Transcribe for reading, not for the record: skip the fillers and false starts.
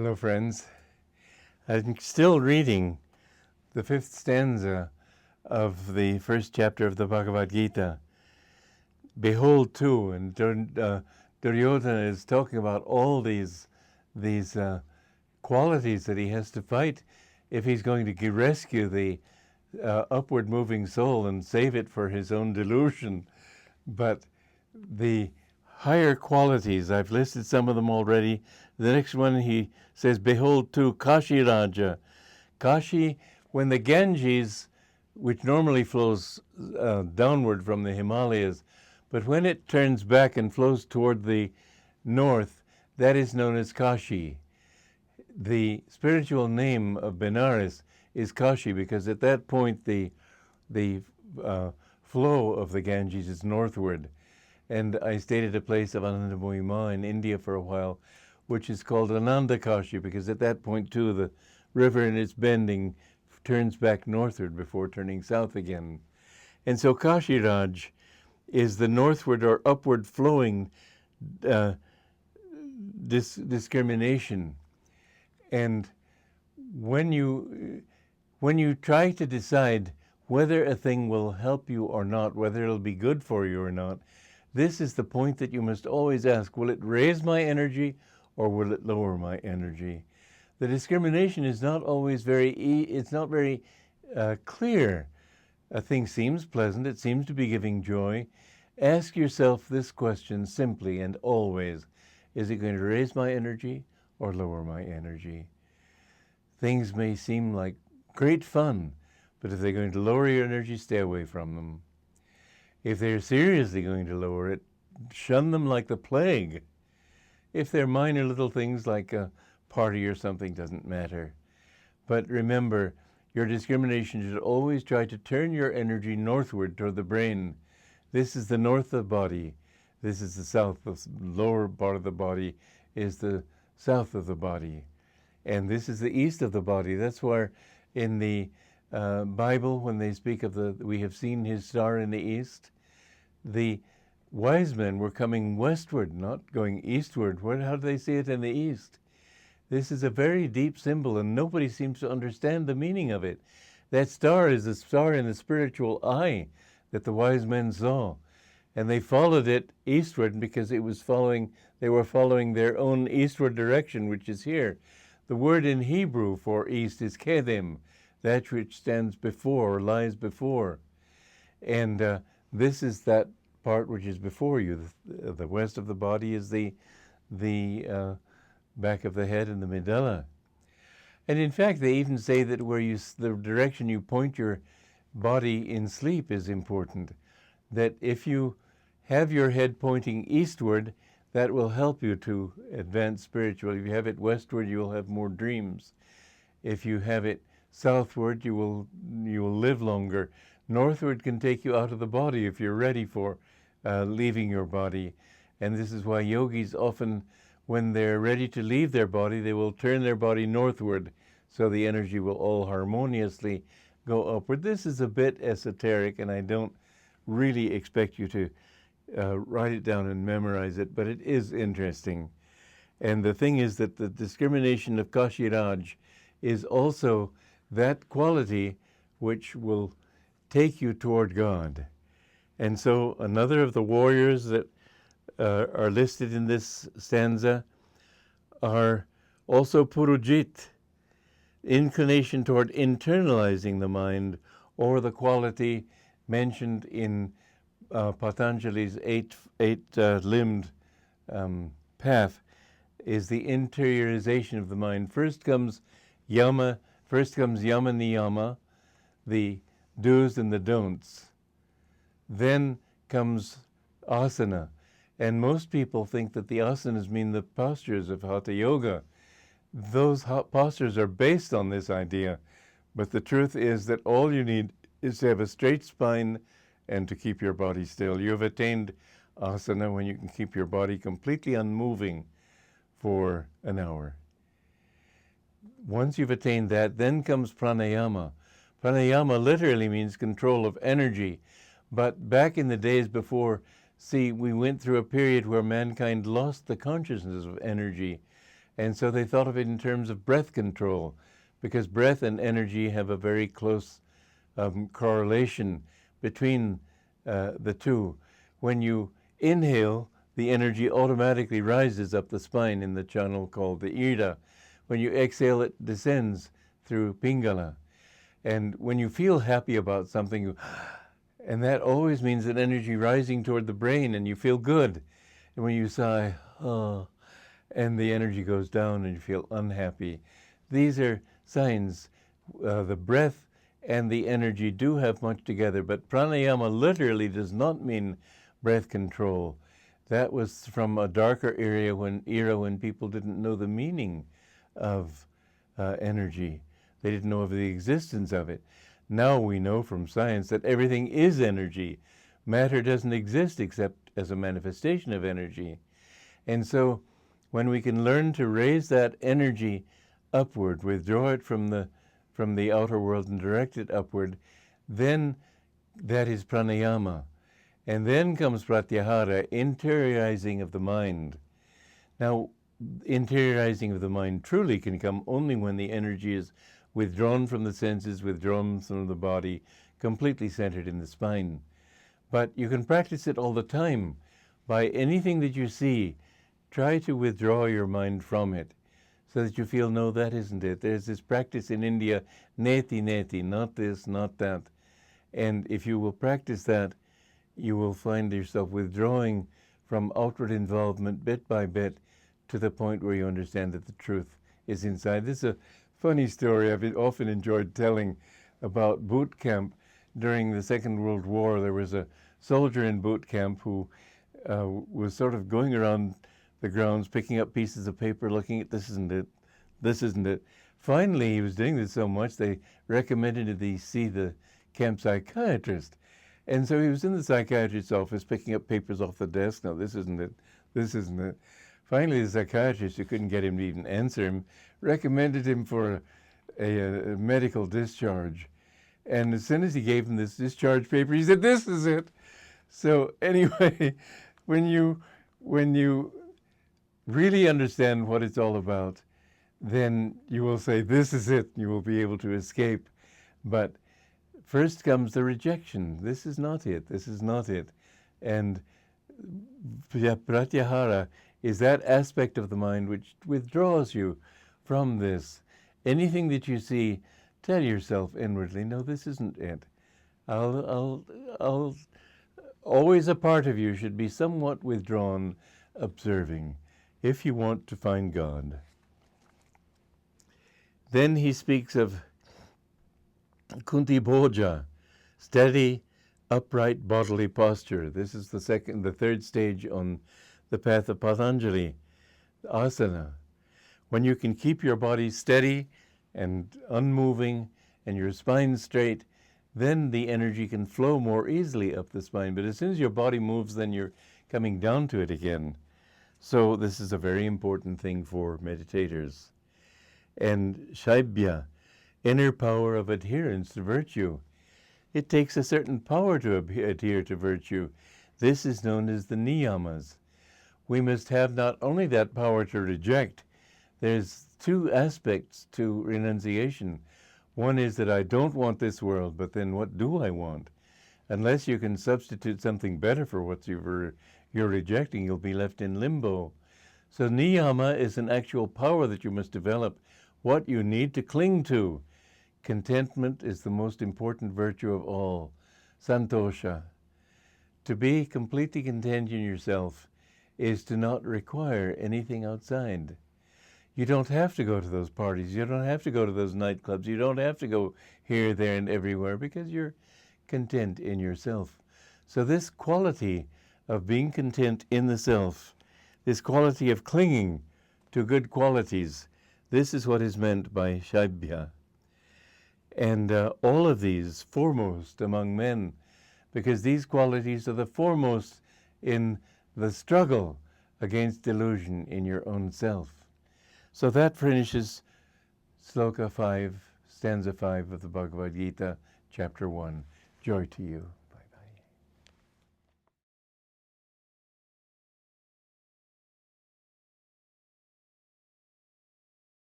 Hello, friends. I'm still reading the fifth stanza of the first chapter of the Bhagavad Gita. Behold, too, and Duryodhana is talking about all these qualities that he has to fight if he's going to rescue the upward moving soul and save it for his own delusion. But the higher qualities, I've listed some of them already. The next one he says, behold too, Kashiraja. Kashi, when the Ganges, which normally flows downward from the Himalayas, but when it turns back and flows toward the north, that is known as Kashi. The spiritual name of Benares is Kashi because at that point the flow of the Ganges is northward. And I stayed at a place of Ananda in India for a while, which is called Ananda Kashi, because at that point too the river in its bending turns back northward before turning south again. And so Kashiraj is the northward or upward flowing discrimination. And when you try to decide whether a thing will help you or not, whether it'll be good for you or not, this is the point that you must always ask, will it raise my energy or will it lower my energy? The discrimination is not always very clear. A thing seems pleasant, it seems to be giving joy. Ask yourself this question simply and always, is it going to raise my energy or lower my energy? Things may seem like great fun, but if they're going to lower your energy, stay away from them. If they're seriously going to lower it, shun them like the plague. If they're minor little things like a party or something, doesn't matter. But remember, your discrimination should always try to turn your energy northward toward the brain. This is the north of the body. This is the south. The lower part of the body is the south of the body. And this is the east of the body. That's why in the Bible, when they speak of we have seen his star in the east, the wise men were coming westward, not going eastward. How do they see it in the east? This is a very deep symbol, and nobody seems to understand the meaning of it. That star is the star in the spiritual eye that the wise men saw, and they followed it eastward because they were following their own eastward direction, which is here. The word in Hebrew for east is kedem, that which stands before or lies before. And this is that part which is before you. The west of the body is the back of the head and the medulla. And in fact, they even say that the direction you point your body in sleep is important. That if you have your head pointing eastward, that will help you to advance spiritually. If you have it westward, you will have more dreams. If you have it southward, you will live longer. Northward can take you out of the body if you're ready for leaving your body. And this is why yogis often, when they're ready to leave their body, they will turn their body northward so the energy will all harmoniously go upward. This is a bit esoteric, and I don't really expect you to write it down and memorize it, but it is interesting. And the thing is that the discrimination of Kashiraj is also that quality which will take you toward God. And so another of the warriors that are listed in this stanza are also Purujit, inclination toward internalizing the mind, or the quality mentioned in Patanjali's eight-limbed path is the interiorization of the mind. First comes yama niyama, the do's and the don'ts. Then comes asana. And most people think that the asanas mean the postures of Hatha Yoga. Those postures are based on this idea. But the truth is that all you need is to have a straight spine and to keep your body still. You have attained asana when you can keep your body completely unmoving for an hour. Once you've attained that, then comes pranayama. Pranayama literally means control of energy. But back in the days before, we went through a period where mankind lost the consciousness of energy. And so they thought of it in terms of breath control, because breath and energy have a very close correlation between the two. When you inhale, the energy automatically rises up the spine in the channel called the Ida. When you exhale, it descends through Pingala. And when you feel happy about something, and that always means an energy rising toward the brain, and you feel good. And when you sigh, oh, and the energy goes down and you feel unhappy. These are signs. The breath and the energy do have much together, but pranayama literally does not mean breath control. That was from a darker era when people didn't know the meaning of energy. They didn't know of the existence of it. Now we know from science that everything is energy. Matter doesn't exist except as a manifestation of energy. And so when we can learn to raise that energy upward, withdraw it from the outer world and direct it upward, then that is pranayama. And then comes pratyahara, interiorizing of the mind. Now, interiorizing of the mind truly can come only when the energy is withdrawn from the senses, withdrawn from the body, completely centered in the spine. But you can practice it all the time. By anything that you see, try to withdraw your mind from it so that you feel, no, that isn't it. There's this practice in India, neti neti, not this, not that. And if you will practice that, you will find yourself withdrawing from outward involvement bit by bit to the point where you understand that the truth is inside. This is a funny story I've often enjoyed telling about boot camp. During the Second World War, there was a soldier in boot camp who was sort of going around the grounds, picking up pieces of paper, looking at this isn't it, this isn't it. Finally, he was doing this so much, they recommended that he see the camp psychiatrist. And so he was in the psychiatrist's office, picking up papers off the desk. No, this isn't it, this isn't it. Finally, the psychiatrist, who couldn't get him to even answer him, recommended him for a medical discharge. And as soon as he gave him this discharge paper, he said, this is it. So anyway, when you really understand what it's all about, then you will say, this is it. You will be able to escape. But first comes the rejection. This is not it. This is not it. And pratyahara is that aspect of the mind which withdraws you from this. Anything that you see, tell yourself inwardly, no, this isn't it. Always a part of you should be somewhat withdrawn, observing, if you want to find God. Then he speaks of kuntibhoja, steady, upright bodily posture. This is the third stage on the path of Patanjali, asana. When you can keep your body steady and unmoving and your spine straight, then the energy can flow more easily up the spine. But as soon as your body moves, then you're coming down to it again. So this is a very important thing for meditators. And shaibhya, inner power of adherence to virtue. It takes a certain power to adhere to virtue. This is known as the niyamas. We must have not only that power to reject. There's two aspects to renunciation. One is that I don't want this world, but then what do I want? Unless you can substitute something better for what you're rejecting, you'll be left in limbo. So niyama is an actual power that you must develop, what you need to cling to. Contentment is the most important virtue of all. Santosha. To be completely content in yourself is to not require anything outside. You don't have to go to those parties. You don't have to go to those nightclubs. You don't have to go here, there, and everywhere because you're content in yourself. So this quality of being content in the self, this quality of clinging to good qualities, this is what is meant by shaibhya. And all of these foremost among men, because these qualities are the foremost in the struggle against delusion in your own self. So that finishes Sloka 5, stanza 5 of the Bhagavad Gita, chapter 1. Joy to you.